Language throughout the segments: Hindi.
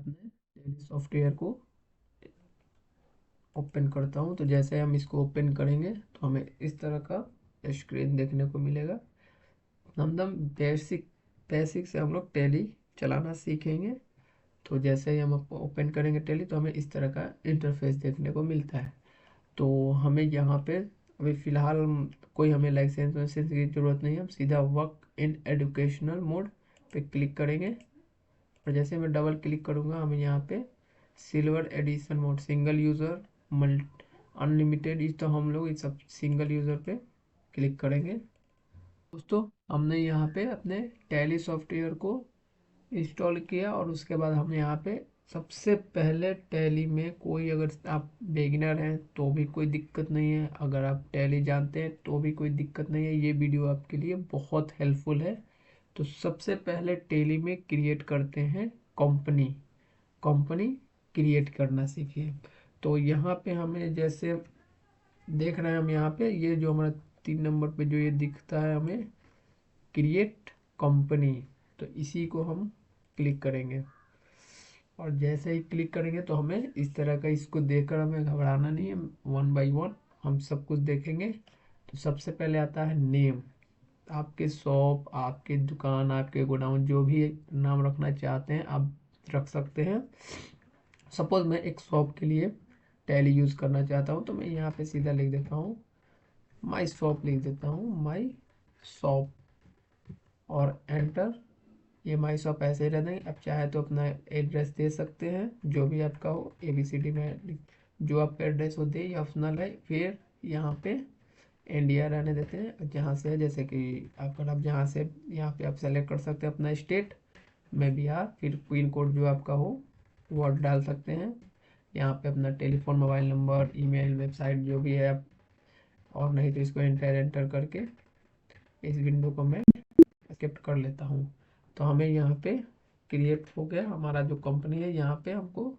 अपने टैली सॉफ्टवेयर को ओपन करता हूँ। तो जैसे हम इसको ओपन करेंगे तो हमें इस तरह का स्क्रीन देखने को मिलेगा। हम बेसिक बेसिक से हम लोग टैली चलाना सीखेंगे। तो जैसे ही हम ओपन करेंगे टैली तो हमें इस तरह का इंटरफेस देखने को मिलता है। तो हमें यहाँ पे अभी फ़िलहाल कोई हमें लाइसेंस वाइसेंस की ज़रूरत नहीं है। हम सीधा वर्क इन एजुकेशनल मोड पे क्लिक करेंगे और जैसे मैं डबल क्लिक करूँगा हमें यहाँ पे silver edition mode, single user, multi unlimited, इस तो हम लोग इस सब सिंगल यूज़र पे क्लिक करेंगे। दोस्तों हमने यहाँ पे अपने टैली सॉफ्टवेयर को इंस्टॉल किया और उसके बाद हम यहाँ पे सबसे पहले टैली में कोई, अगर आप बिगिनर हैं तो भी कोई दिक्कत नहीं है, अगर आप टैली जानते हैं तो भी कोई दिक्कत नहीं है, ये वीडियो आपके लिए बहुत हेल्पफुल है। तो सबसे पहले टैली में क्रिएट करते हैं कंपनी। कंपनी क्रिएट करना सीखिए। तो यहाँ पे हमें जैसे देख रहे हैं, हम यहाँ पे ये जो हमारा 3 नंबर पे जो ये दिखता है हमें क्रिएट कंपनी, तो इसी को हम क्लिक करेंगे और जैसे ही क्लिक करेंगे तो हमें इस तरह का, इसको देखकर हमें घबराना नहीं है, वन बाय वन हम सब कुछ देखेंगे। तो सबसे पहले आता है नेम। आपके शॉप, आपके दुकान, आपके गोडाउन, जो भी नाम रखना चाहते हैं आप रख सकते हैं। सपोज मैं एक शॉप के लिए टैली यूज़ करना चाहता हूँ तो मैं यहाँ पे सीधा लिख देता हूँ माई शॉप, लिख देता हूँ माई शॉप और एंटर। ये माई शॉप ऐसे ही रहने देंगे। आप चाहे तो अपना एड्रेस दे सकते हैं जो भी आपका हो, ABCD में जो आपका एड्रेस हो दे, ये ऑप्शनल है। फिर यहाँ पे इंडिया रहने देते हैं जहाँ से है, जैसे कि अगर आप जहाँ से, यहाँ पे आप सेलेक्ट कर सकते हैं अपना स्टेट में बिहार। फिर पिन कोड जो आपका हो वो आप डाल सकते हैं। यहाँ पे अपना telephone, mobile number, email, website जो भी है आप, और नहीं तो इसको एंटर करके इस विंडो को मैं स्किप कर लेता हूँ। तो हमें यहाँ पे क्रिएट हो गया, हमारा जो कंपनी है यहाँ पे हमको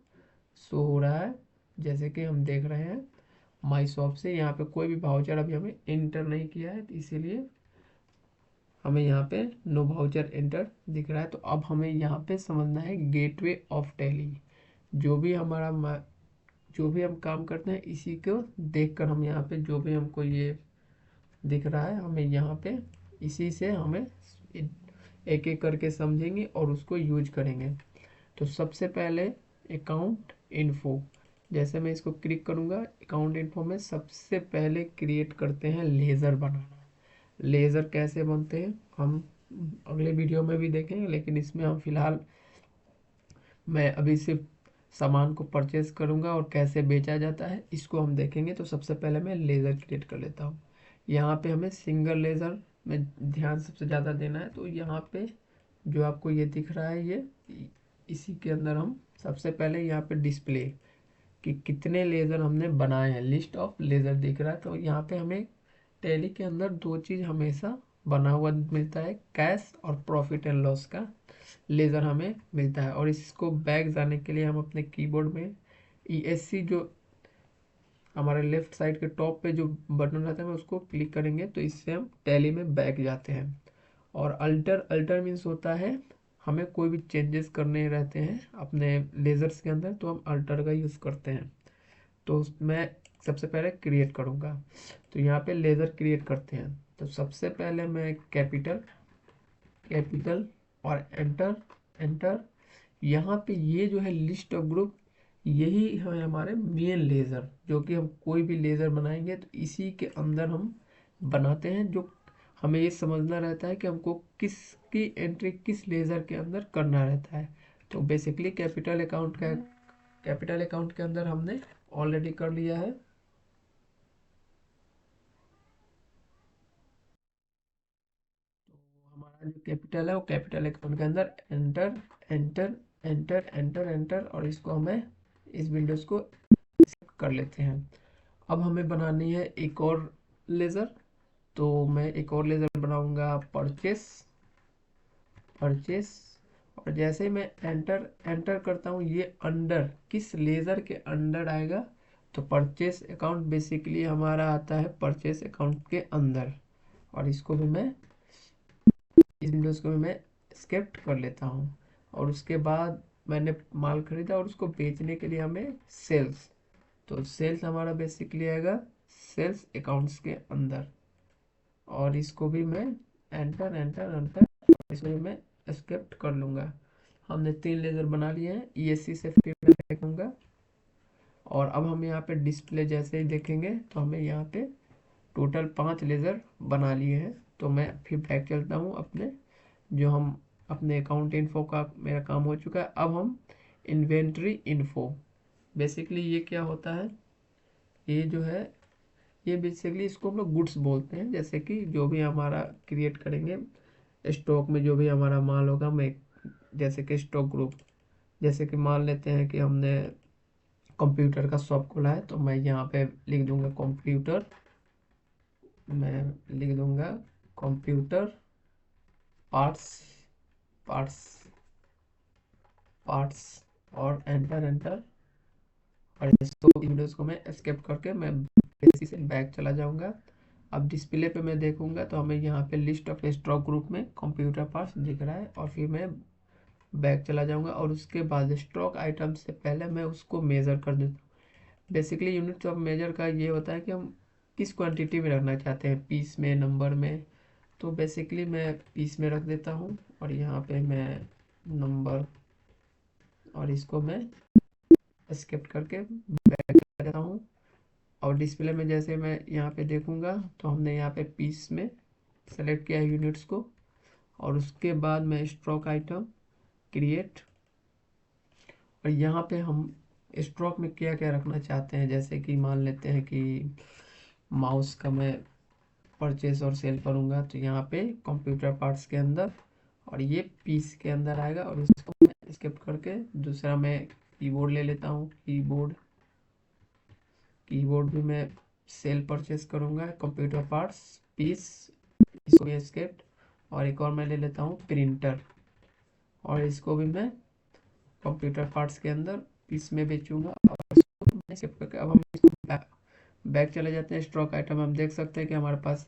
शो हो रहा है। जैसे कि हम देख रहे हैं माई शॉप से यहाँ पे कोई भी वाउचर अभी हमें एंटर नहीं किया है, तो इसीलिए हमें यहाँ पे नो वाउचर एंटर दिख रहा है। तो अब हमें यहाँ पे समझना है गेटवे ऑफ टैली। जो भी हमारा जो भी हम काम करते हैं इसी को देखकर हम यहाँ पे जो भी हमको ये दिख रहा है हमें यहाँ पे इसी से हमें एक एक करके समझेंगे और उसको यूज करेंगे। तो सबसे पहले अकाउंट इन्फो, जैसे मैं इसको क्लिक करूँगा अकाउंट इन्फो में सबसे पहले क्रिएट करते हैं लेज़र बनाना। लेज़र कैसे बनते हैं हम अगले वीडियो में भी देखेंगे, लेकिन इसमें हम फिलहाल, मैं अभी सिर्फ सामान को परचेज करूंगा और कैसे बेचा जाता है इसको हम देखेंगे। तो सबसे पहले मैं लेज़र क्रिएट कर लेता हूँ। यहाँ पे हमें सिंगल लेज़र में ध्यान सबसे ज़्यादा देना है। तो यहाँ पे जो आपको ये दिख रहा है ये, इसी के अंदर हम सबसे पहले यहाँ पे डिस्प्ले कि कितने लेज़र हमने बनाए हैं, लिस्ट ऑफ लेज़र दिख रहा है। तो यहाँ पे हमें टैली के अंदर दो चीज़ हमेशा बना हुआ मिलता है, कैश और प्रॉफिट एंड लॉस का लेज़र हमें मिलता है। और इसको बैक जाने के लिए हम अपने कीबोर्ड में ESC जो हमारे लेफ्ट साइड के टॉप पे जो बटन रहता है, मैं उसको क्लिक करेंगे तो इससे हम टैली में बैक जाते हैं। और अल्टर, अल्टर मीन्स होता है हमें कोई भी चेंजेस करने रहते हैं अपने लेज़र्स के अंदर, तो हम अल्टर का यूज़ करते हैं। तो मैं सबसे पहले क्रिएट करूँगा। तो यहाँ पे लेज़र क्रिएट करते हैं। तो सबसे पहले मैं कैपिटल कैपिटल और एंटर एंटर। यहाँ पे ये जो है लिस्ट ऑफ ग्रुप, यही है हमारे मेन लेज़र, जो कि हम कोई भी लेज़र बनाएंगे तो इसी के अंदर हम बनाते हैं। जो हमें ये समझना रहता है कि हमको किसकी एंट्री किस लेज़र के अंदर करना रहता है। तो बेसिकली कैपिटल अकाउंट के अंदर हमने ऑलरेडी कर लिया है। तो हमारा जो कैपिटल है वो कैपिटल अकाउंट के अंदर enter enter enter enter enter, और इसको हमें इस विंडोज़ को कर लेते हैं। अब हमें बनानी है एक और लेज़र। तो मैं एक और लेज़र बनाऊंगा परचेस परचेस। और जैसे ही मैं एंटर एंटर करता हूँ ये अंडर किस लेज़र के अंडर आएगा, तो परचेस अकाउंट बेसिकली हमारा आता है परचेस अकाउंट के अंदर। और इसको भी मैं, इस विंडोज़ को भी मैं स्किप कर लेता हूँ। और उसके बाद मैंने माल खरीदा और उसको बेचने के लिए हमें सेल्स, तो सेल्स हमारा बेसिकली आएगा सेल्स अकाउंट्स के अंदर। और इसको भी मैं एंटर एंटर एंटर, इसको भी मैं एस्केप कर लूँगा। हमने 3 लेज़र बना लिए हैं, ESC से फिर मैं देखूँगा। और अब हम यहाँ पे डिस्प्ले जैसे ही देखेंगे तो हमें यहाँ पे टोटल 5 लेज़र बना लिए हैं। तो मैं फिर बैक चलता हूँ अपने, जो हम अपने अकाउंट इन्फो का मेरा काम हो चुका है। अब हम इन्वेंट्री इन्फो, बेसिकली ये क्या होता है, ये जो है ये बेसिकली इसको हम लोग गुड्स बोलते हैं। जैसे कि जो भी हमारा क्रिएट करेंगे स्टॉक में, जो भी हमारा माल होगा, मैं जैसे कि स्टॉक ग्रुप, जैसे कि मान लेते हैं कि हमने कंप्यूटर का शॉप खोला है, तो मैं यहाँ पे लिख दूंगा कंप्यूटर, मैं लिख दूंगा कंप्यूटर पार्ट्स, पार्ट्स, पार्ट्स, और एंटर एंटर। और इसको विंडोज को मैं एस्केप करके मैं बेसिक से बैक चला जाऊंगा। अब डिस्प्ले पे मैं देखूंगा तो हमें यहाँ पे लिस्ट ऑफ स्टॉक ग्रुप में कंप्यूटर पार्ट्स दिख रहा है। और फिर मैं बैक चला जाऊंगा और उसके बाद स्टॉक आइटम से पहले मैं उसको मेज़र कर देता हूँ। बेसिकली यूनिट्स ऑफ मेजर का ये होता है कि हम किस क्वांटिटी में रखना चाहते हैं, पीस में, नंबर में। तो बेसिकली मैं पीस में रख देता हूँ और यहाँ पे मैं नंबर, और इसको मैं स्किप करके बैक कर देता हूँ। और डिस्प्ले में जैसे मैं यहाँ पे देखूँगा तो हमने यहाँ पे पीस में सेलेक्ट किया है यूनिट्स को। और उसके बाद मैं स्टॉक आइटम क्रिएट, और यहाँ पे हम स्टॉक में क्या क्या रखना चाहते हैं, जैसे कि मान लेते हैं कि माउस का मैं परचेस और सेल करूँगा, तो यहाँ पे कंप्यूटर पार्ट्स के अंदर, और ये पीस के अंदर आएगा। और इसको मैं स्किप करके दूसरा मैं कीबोर्ड ले लेता हूँ, कीबोर्ड, कीबोर्ड भी मैं सेल परचेस करूँगा, कंप्यूटर पार्ट्स, पीस, इसको भी स्किप। और एक और मैं ले लेता हूँ प्रिंटर, और इसको भी मैं कंप्यूटर पार्ट्स के अंदर पीस में बेचूंगा। और इसको मैं स्किप करके अब हम इसको बैक चले जाते हैं। स्टॉक आइटम हम देख सकते हैं कि हमारे पास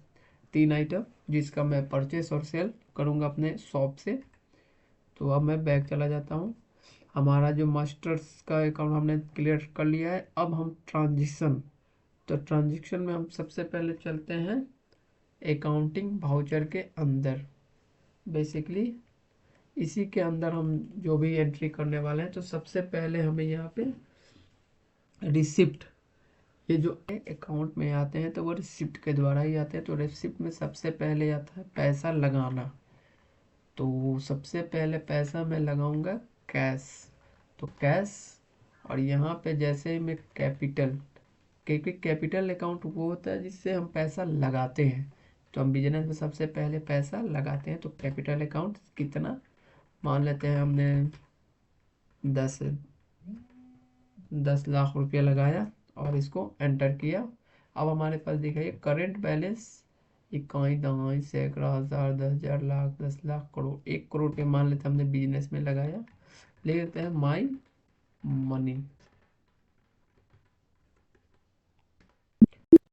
3 आइटम, जिसका मैं परचेस और सेल करूंगा अपने शॉप से। तो अब मैं बैक चला जाता हूँ। हमारा जो मास्टर्स का अकाउंट हमने क्लियर कर लिया है। अब हम ट्रांजिशन, तो ट्रांजेक्शन में हम सबसे पहले चलते हैं अकाउंटिंग वाउचर के अंदर। बेसिकली इसी के अंदर हम जो भी एंट्री करने वाले हैं, तो सबसे पहले हमें यहाँ पे रिसिप्ट, ये जो अकाउंट में आते हैं तो वो रिसिप्ट के द्वारा ही आते हैं। तो रिसिप्ट में सबसे पहले आता है पैसा लगाना। तो सबसे पहले पैसा मैं लगाऊंगा कैश, तो कैश। और यहाँ पे जैसे ही मैं कैपिटल, क्योंकि कैपिटल अकाउंट वो होता है जिससे हम पैसा लगाते हैं। तो हम बिजनेस में सबसे पहले पैसा लगाते हैं। तो कैपिटल अकाउंट कितना, मान लेते हैं हमने 10 लाख रुपया लगाया और इसको एंटर किया। अब हमारे पास दिखाइए करेंट बैलेंस, इकाई, दहाई, सैकड़ा, हज़ार, 10,000, लाख, 10 लाख, करोड़, 1 करोड़ पे मान लेते हैं हमने बिजनेस में लगाया। ले लेते हैं माई मनी,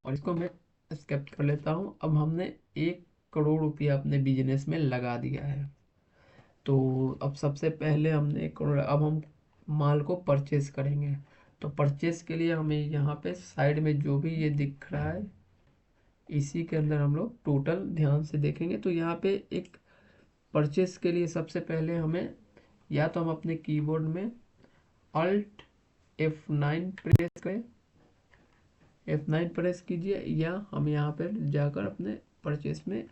और इसको मैं स्किप कर लेता हूँ। अब हमने 1 करोड़ रुपया अपने बिजनेस में लगा दिया है। तो अब सबसे पहले हमने 1 करोड़, अब हम माल को परचेज करेंगे। तो परचेज के लिए हमें यहाँ पे साइड में जो भी ये दिख रहा है, इसी के अंदर हम लोग टोटल ध्यान से देखेंगे। तो यहाँ पे एक परचेस के लिए सबसे पहले हमें, या तो हम अपने कीबोर्ड में अल्ट F9 प्रेस करें, F9 प्रेस कीजिए, या हम यहाँ पे जाकर अपने परचेस में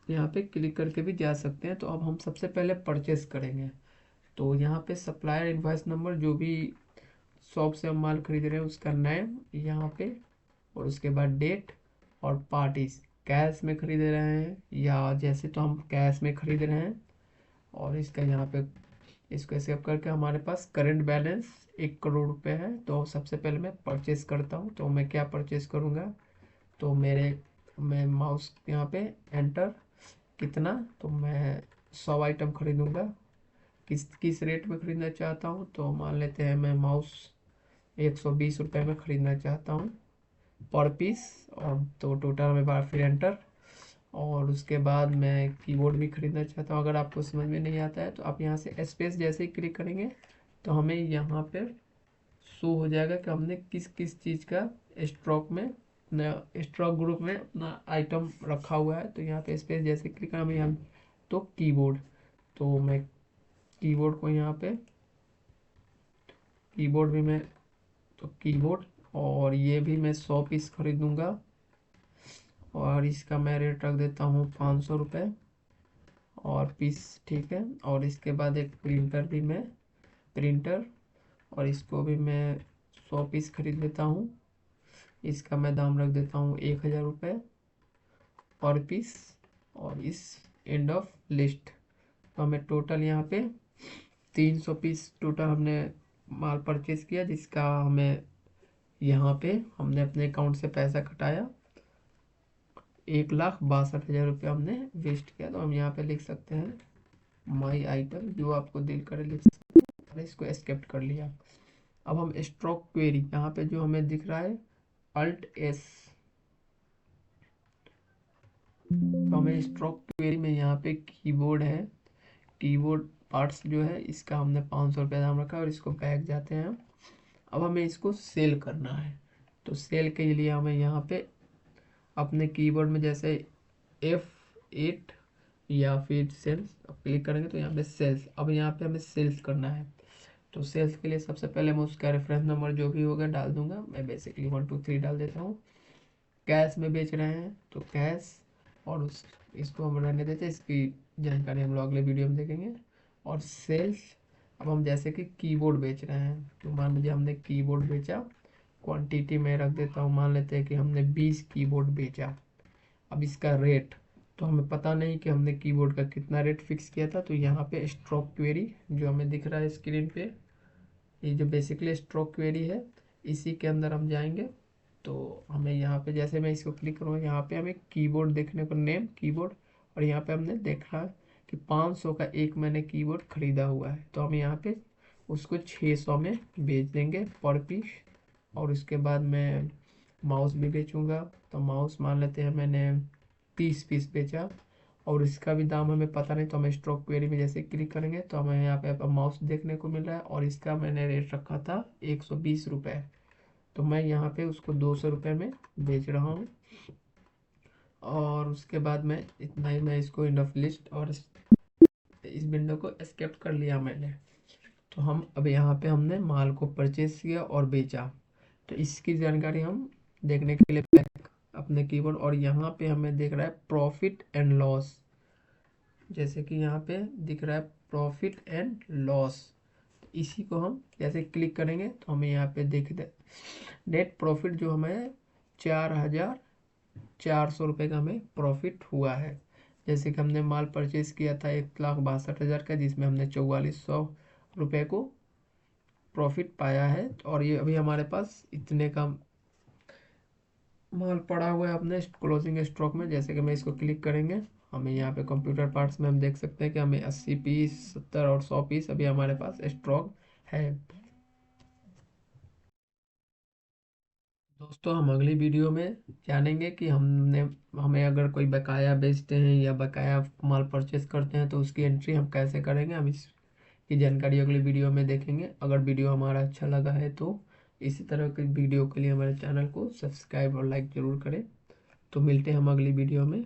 यहाँ पे क्लिक करके भी जा सकते हैं। तो अब हम सबसे पहले परचेस करेंगे। तो यहाँ पे सप्लायर इनवॉइस नंबर, जो भी शॉप से हम माल खरीद रहे हैं उसका नेम यहाँ पे, और उसके बाद डेट और पार्टीज, कैश में खरीद रहे हैं या जैसे, तो हम कैश में खरीद रहे हैं। और इसका यहाँ पे इसको सेव करके हमारे पास करंट बैलेंस 1 करोड़ रुपए है। तो सबसे पहले मैं परचेस करता हूँ। तो मैं क्या परचेस करूँगा, तो मैं माउस यहाँ पे एंटर, कितना, तो मैं 100 आइटम खरीदूँगा। किस किस रेट में ख़रीदना चाहता हूँ, तो मान लेते हैं मैं माउस 120 रुपये में ख़रीदना चाहता हूँ पर पीस। और तो टोटल में बार फिर एंटर। और उसके बाद मैं कीबोर्ड भी खरीदना चाहता हूँ। अगर आपको समझ में नहीं आता है तो आप यहाँ से स्पेस जैसे ही क्लिक करेंगे तो हमें यहाँ पे शो हो जाएगा कि हमने किस किस चीज़ का स्टॉक में, स्टॉक ग्रुप में अपना आइटम रखा हुआ है। तो यहाँ पे स्पेस जैसे क्लिक करें हमें यहाँ तो कीबोर्ड, तो मैं कीबोर्ड को यहाँ पे, कीबोर्ड भी मैं, तो कीबोर्ड, और ये भी मैं 100 पीस खरीदूंगा और इसका मैं रेट रख देता हूँ 500 रुपये और पीस, ठीक है। और इसके बाद एक प्रिंटर भी मैं, प्रिंटर, और इसको भी मैं 100 पीस खरीद लेता हूँ। इसका मैं दाम रख देता हूँ 1000 रुपये पर पीस। और इस एंड ऑफ लिस्ट, तो हमें टोटल यहाँ पे 300 पीस टोटल हमने माल परचेज किया, जिसका हमें यहाँ पे हमने अपने अकाउंट से पैसा कटाया 1,62,000 रुपये हमने वेस्ट किया। तो हम यहाँ पे लिख सकते हैं माई आइटम, जो आपको दिल करे लिख सकते हैं। और इसको एस्केप कर लिया। अब हम स्ट्रोक क्वेरी, यहाँ पे जो हमें दिख रहा है अल्ट एस, तो हमें स्ट्रोक क्वेरी में यहाँ पे कीबोर्ड है, कीबोर्ड पार्ट्स जो है इसका हमने 500 रुपये दाम रखा है और इसको बैक जाते हैं। अब हमें इसको सेल करना है, तो सेल के लिए हमें यहाँ पे अपने कीबोर्ड में जैसे F8 या फिर सेल्स क्लिक करेंगे तो यहाँ पे सेल्स, अब यहाँ पे हमें सेल्स करना है। तो सेल्स के लिए सबसे पहले मैं उसका रेफरेंस नंबर जो भी होगा डाल दूंगा। मैं बेसिकली 1 2 3 डाल देता हूँ। कैश में बेच रहे हैं तो कैश, और इसको हम रहने देते हैं, इसकी जानकारी हम लोग अगले वीडियो में देखेंगे। और सेल्स, अब हम जैसे कि कीबोर्ड बेच रहे हैं, तो मान लीजिए हमने कीबोर्ड बेचा, क्वांटिटी में रख देता हूँ, मान लेते हैं कि हमने 20 कीबोर्ड बेचा। अब इसका रेट, तो हमें पता नहीं कि हमने कीबोर्ड का कितना रेट फिक्स किया था, तो यहाँ पे स्ट्रोक क्वेरी जो हमें दिख रहा है स्क्रीन पे, ये जो बेसिकली स्ट्रोक क्वेरी है, इसी के अंदर हम जाएंगे। तो हमें यहाँ पे जैसे मैं इसको क्लिक करूँगा, यहाँ पे हमें कीबोर्ड देखने को, नेम कीबोर्ड, और यहाँ पे हमने देखा कि 500 का एक मैंने कीबोर्ड खरीदा हुआ है, तो हम यहाँ पे उसको 600 में बेच देंगे पर पीस। और उसके बाद मैं माउस भी बेचूंगा, तो माउस मान लेते हैं मैंने 30 पीस बेचा और इसका भी दाम हमें पता नहीं, तो हम स्टॉक क्वेरी में जैसे क्लिक करेंगे तो हमें यहाँ पे माउस देखने को मिल रहा है और इसका मैंने रेट रखा था 120 रुपये, तो मैं यहाँ पे उसको 200 रुपये में बेच रहा हूँ। और उसके बाद मैं इतना ही, मैं इसको इनफ लिस्ट और इस विंडो को एस्केप कर लिया मैंने। तो हम अब यहाँ पे हमने माल को परचेज किया और बेचा, तो इसकी जानकारी हम देखने के लिए बैक अपने कीबोर्ड, और यहाँ पे हमें दिख रहा है प्रॉफिट एंड लॉस, जैसे कि यहाँ पे दिख रहा है प्रॉफिट एंड लॉस। इसी को हम जैसे क्लिक करेंगे तो हमें यहाँ पे देख दे नेट प्रॉफिट जो हमें 4,400 रुपये का हमें प्रॉफिट हुआ है। जैसे कि हमने माल परचेज किया था 1,62,000 का, जिसमें हमने 4,400 रुपये को प्रॉफिट पाया है। और ये अभी हमारे पास इतने का माल पड़ा हुआ है अपने क्लोजिंग स्टॉक में। जैसे कि मैं इसको क्लिक करेंगे, हमें यहाँ पे कंप्यूटर पार्ट्स में हम देख सकते हैं कि हमें 80 पीस, 70 और 100 पीस अभी हमारे पास स्टॉक है। दोस्तों हम अगली वीडियो में जानेंगे कि हमें अगर कोई बकाया बेचते हैं या बकाया माल परचेस करते हैं तो उसकी एंट्री हम कैसे करेंगे, हम इसकी जानकारी अगली वीडियो में देखेंगे। अगर वीडियो हमारा अच्छा लगा है तो इसी तरह के वीडियो के लिए हमारे चैनल को सब्सक्राइब और लाइक ज़रूर करें। तो मिलते हैं हम अगली वीडियो में।